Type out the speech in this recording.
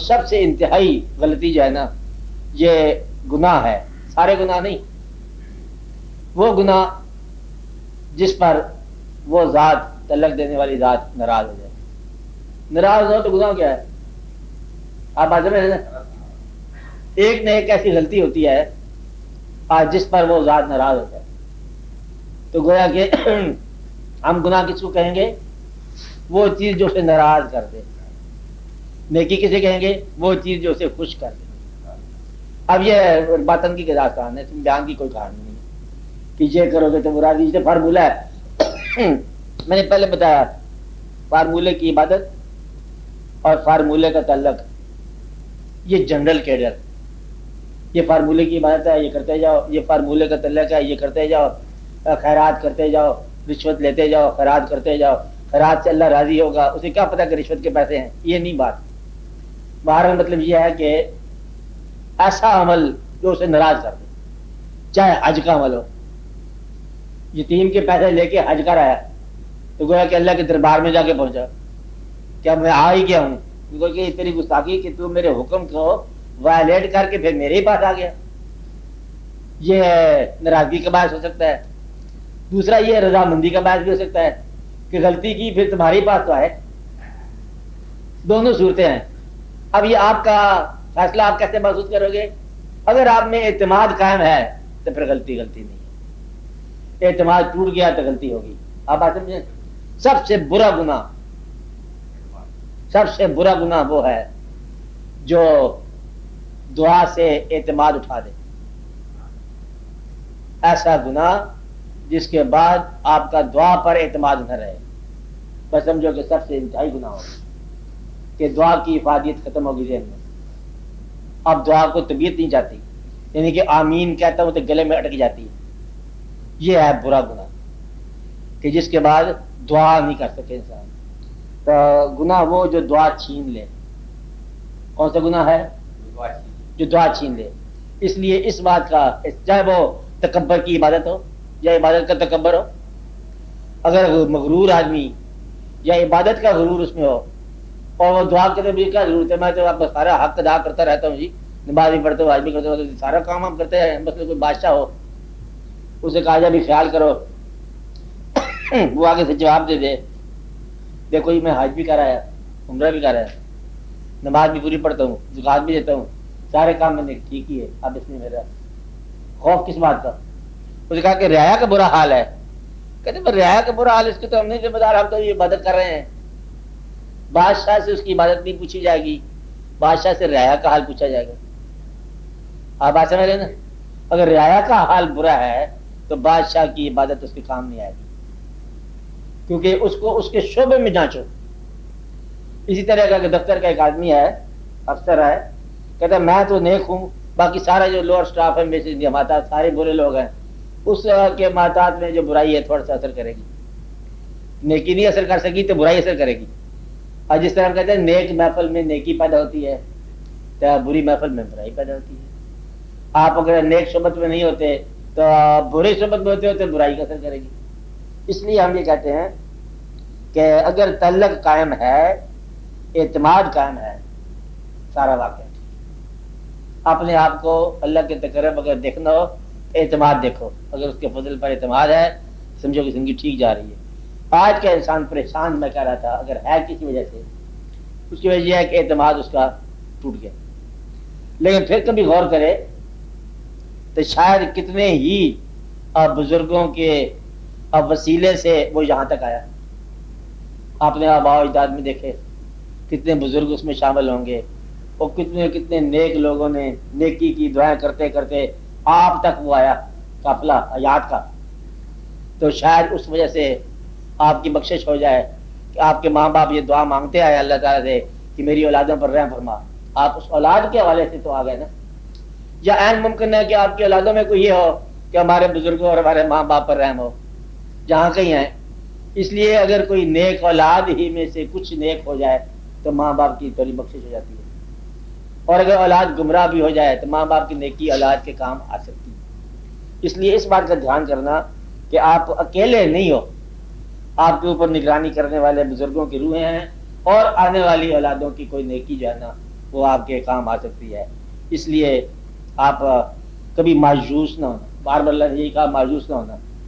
سب سے انتہائی غلطی جو ہے نا یہ گناہ ہے، سارے گناہ نہیں، وہ گناہ جس پر وہ ذات طلق دینے والی ذات ناراض ہو جائے. ناراض ہو تو گناہ کیا ہے؟ آپ بات میں ایک نہ ایک ایسی غلطی ہوتی ہے آج جس پر وہ ذات ناراض ہو جائے. تو گویا کہ ہم گناہ کس کو کہیں گے؟ وہ چیز جو اسے ناراض کر دے. نیکی کسے کہیں گے؟ وہ چیز جو اسے خوش کر دے. اب یہ باطن کی داستان ہے، تم بیان کی کوئی کہانی نہیں کہ یہ کرو گے تو مراد یہ فارمولہ ہے. میں نے پہلے بتایا فارمولے کی عبادت اور فارمولے کا تعلق یہ جنرل کیڈر، یہ فارمولے کی عبادت ہے یہ کرتے جاؤ، یہ فارمولے کا تعلق ہے یہ کرتے جاؤ، خیرات کرتے جاؤ، رشوت لیتے جاؤ، خیرات کرتے جاؤ، خیرات سے اللہ راضی ہوگا. اسے کیا پتا کہ رشوت کے پیسے ہیں؟ یہ نہیں بات. بہرحال مطلب یہ ہے کہ ایسا عمل جو اسے ناراض کر دے، چاہے حج کا عمل ہو. یتیم کے پیسے لے کے حج کر آیا تو گویا کہ اللہ کے دربار میں جا کے پہنچا، کیا میں آ ہی گیا ہوں؟ کیونکہ تیری گستاخی کہ تو میرے حکم کو وائلیٹ کر کے پھر میرے ہی پاس آ گیا. یہ ناراضگی کا باعث ہو سکتا ہے. دوسرا یہ رضامندی کا باعث بھی ہو سکتا ہے کہ غلطی کی پھر تمہارے پاس تو آئے. دونوں صورتیں ہیں. اب یہ آپ کا فیصلہ آپ کیسے محسوس کرو گے؟ اگر آپ میں اعتماد قائم ہے تو پھر غلطی نہیں ہے. اعتماد ٹوٹ گیا تو غلطی ہوگی. آپ بات سمجھیں؟ سب سے برا گناہ وہ ہے جو دعا سے اعتماد اٹھا دے. ایسا گناہ جس کے بعد آپ کا دعا پر اعتماد نہ رہے، بس سمجھو کہ سب سے انتہائی گناہ ہوگا کہ دعا کی افادیت ختم ہوگی ذہن میں. اب دعا کو طبیعت نہیں چاہتی، یعنی کہ آمین کہتا ہوں تو گلے میں اٹک جاتی ہے. یہ ہے برا گناہ کہ جس کے بعد دعا نہیں کر سکے انسان. تو گناہ وہ جو دعا چھین لے. کون سا گناہ ہے؟ جو دعا چھین لے. اس لیے اس بات کا، چاہے وہ تکبر کی عبادت ہو یا عبادت کا تکبر ہو، اگر مغرور آدمی یا عبادت کا غرور اس میں ہو اور وہ دعا کے بھی کیا ضرورت ہے، میں تو آپ سارا حق ادا کرتا رہتا ہوں جی، نماز بھی پڑھتے ہو، حج بھی کرتے ہو، سارا کام ہم کرتے ہیں، بس کوئی بادشاہ ہو اسے کہا جائے بھی خیال کرو، وہ آگے سے جواب دے دے دیکھو جی میں حج بھی کر آیا، عمرہ بھی کر آیا، نماز بھی پوری پڑھتا ہوں، زکات بھی دیتا ہوں، سارے کام میں نے ٹھیک ہی ہے، اب اس میں میرا خوف کس بات کا؟ اسے کہا کہ رعایا کا برا حال ہے. کہتے ہیں رعایا کا برا حال اس کے تو ہم نہیں ذمہ دار، ہم تو یہ عبادت کر رہے ہیں. بادشاہ سے اس کی عبادت نہیں پوچھی جائے گی، بادشاہ سے رعایا کا حال پوچھا جائے گا. آپ بات سمجھ رہے نا؟ اگر رعایا کا حال برا ہے تو بادشاہ کی عبادت اس کے کام نہیں آئے گی، کیونکہ اس کو اس کے شعبے میں جانچو. اسی طرح کا کہ دفتر کا ایک آدمی ہے، افسر ہے، کہتا ہے میں تو نیک ہوں، باقی سارا جو لوور سٹاف ہے میرے جماعت سارے برے لوگ ہیں. اس کے ماتات میں جو برائی ہے تھوڑا سا اثر کرے گی، نیکی نہیں اثر کر سکی تو برائی اثر کرے گی. اور جس طرح ہم کہتے ہیں نیک محفل میں نیکی پیدا ہوتی ہے تو بری محفل میں برائی پیدا ہوتی ہے. آپ اگر نیک صحبت میں نہیں ہوتے تو برے صحبت میں ہوتے تو برائی کا اثر کرے گی. اس لیے ہم یہ کہتے ہیں کہ اگر تعلق قائم ہے، اعتماد قائم ہے، سارا واقعہ اپنے آپ کو اللہ کے تقرب اگر دیکھنا ہو اعتماد دیکھو. اگر اس کے فضل پر اعتماد ہے سمجھو کہ زندگی ٹھیک جا رہی ہے. آج کا انسان پریشان میں کہہ رہا تھا اگر ہے کسی وجہ سے، اس کی وجہ یہ ہے کہ اعتماد اس کا ٹوٹ گیا. لیکن پھر کبھی غور کرے تو شاید کتنے ہی بزرگوں کے وسیلے سے وہ یہاں تک آیا. آپ نے آباء و اجداد میں دیکھے کتنے بزرگ اس میں شامل ہوں گے، اور کتنے کتنے نیک لوگوں نے نیکی کی دعائیں کرتے کرتے آپ تک وہ آیا قافلہ حیات کا. تو شاید اس وجہ سے آپ کی بخشش ہو جائے کہ آپ کے ماں باپ یہ دعا مانگتے آئے اللہ تعالیٰ سے کہ میری اولادوں پر رحم فرما. آپ اس اولاد کے حوالے سے تو آ گئے نا. یا عین ممکن ہے کہ آپ کی اولادوں میں کوئی یہ ہو کہ ہمارے بزرگوں اور ہمارے ماں باپ پر رحم ہو، جہاں کہیں ہیں. اس لیے اگر کوئی نیک اولاد ہی میں سے کچھ نیک ہو جائے تو ماں باپ کی تھوڑی بخشش ہو جاتی ہے، اور اگر اولاد گمراہ بھی ہو جائے تو ماں باپ کی نیکی اولاد کے کام آ سکتی ہے. اس لیے اس بات کا دھیان کرنا کہ آپ اکیلے نہیں ہو، آپ کے اوپر نگرانی کرنے والے بزرگوں کی روحیں ہیں، اور آنے والی اولادوں کی کوئی نیکی جو ہے نا وہ آپ کے کام آ سکتی ہے. اس لیے آپ کبھی مایوس نہ ہونا. بار بار اللہ نے یہی کہا مایوس نہ ہونا.